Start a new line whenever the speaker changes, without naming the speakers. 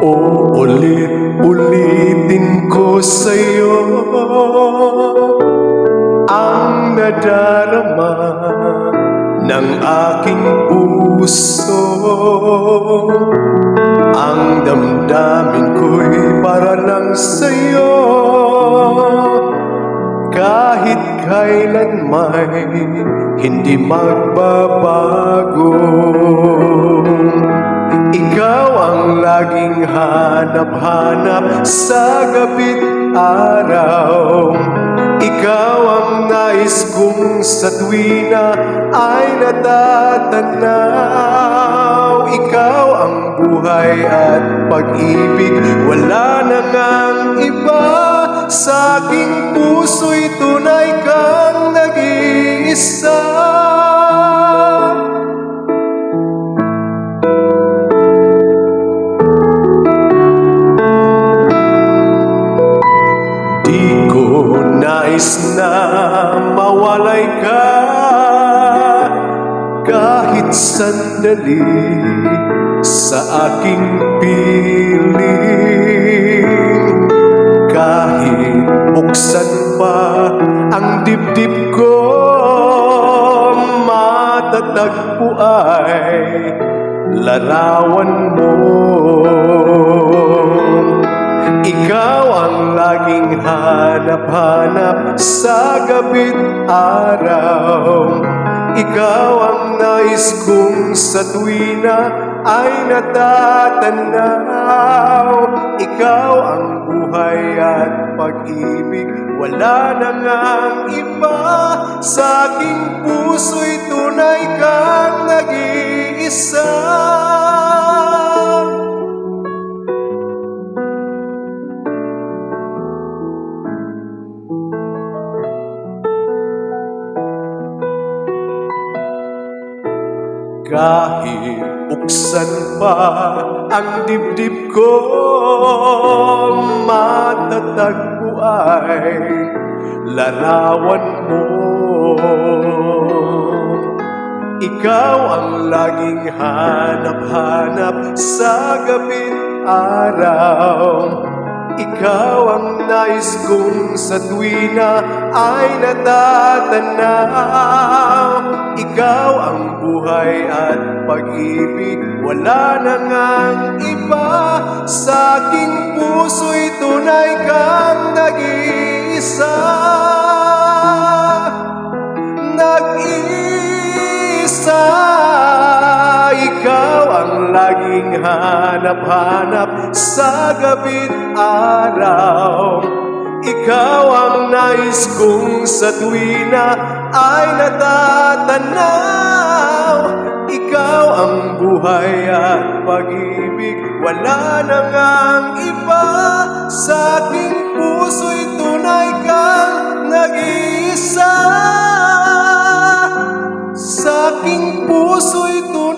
Uulit-ulitin ko sa'yo ang nadarama ng aking puso. Ang damdamin ko'y para lang sa'yo, kahit kailan may hindi magbabago. Ikaw ang laging hanap-hanap sa gabi't araw. Ikaw ang nais kong sa tuwina ay natatanaw. Ikaw ang buhay at pag-ibig, wala na ngang iba. Sa aking puso'y tunay kang nag-iisa. Di ko nais na mawalay ka kahit sandali sa aking piling. Kahit buksan pa ang dibdib ko, matatagpo ay larawan mo. Ikaw ang laging hanap-hanap sa gabi't araw. Ikaw ang nais kong sa tuwina ay natatanaw. Ikaw ang buhay at pag-ibig, wala na ngang iba. Sa aking puso'y tunay kang nag-iisa. Kahit buksan pa ang dibdib ko, matatagpo ay larawan mo. Ikaw ang laging hanap-hanap sa gabi't araw. Ikaw ang nais kong sa tuwina ay natatanaw. Ikaw ang buhay at pag-ibig, wala na ngang iba. Sa aking puso'y tunay kang nag-iisa. Nag-iisa. Ikaw ang laging hanap-hanap sa gabi't araw. Ikaw ang nais kong sa tuwina ay natatanaw. Ikaw ang buhay at pag-ibig, wala na ngang iba. Sa aking puso'y tunay kang nag-iisa. Sa aking puso'y tunay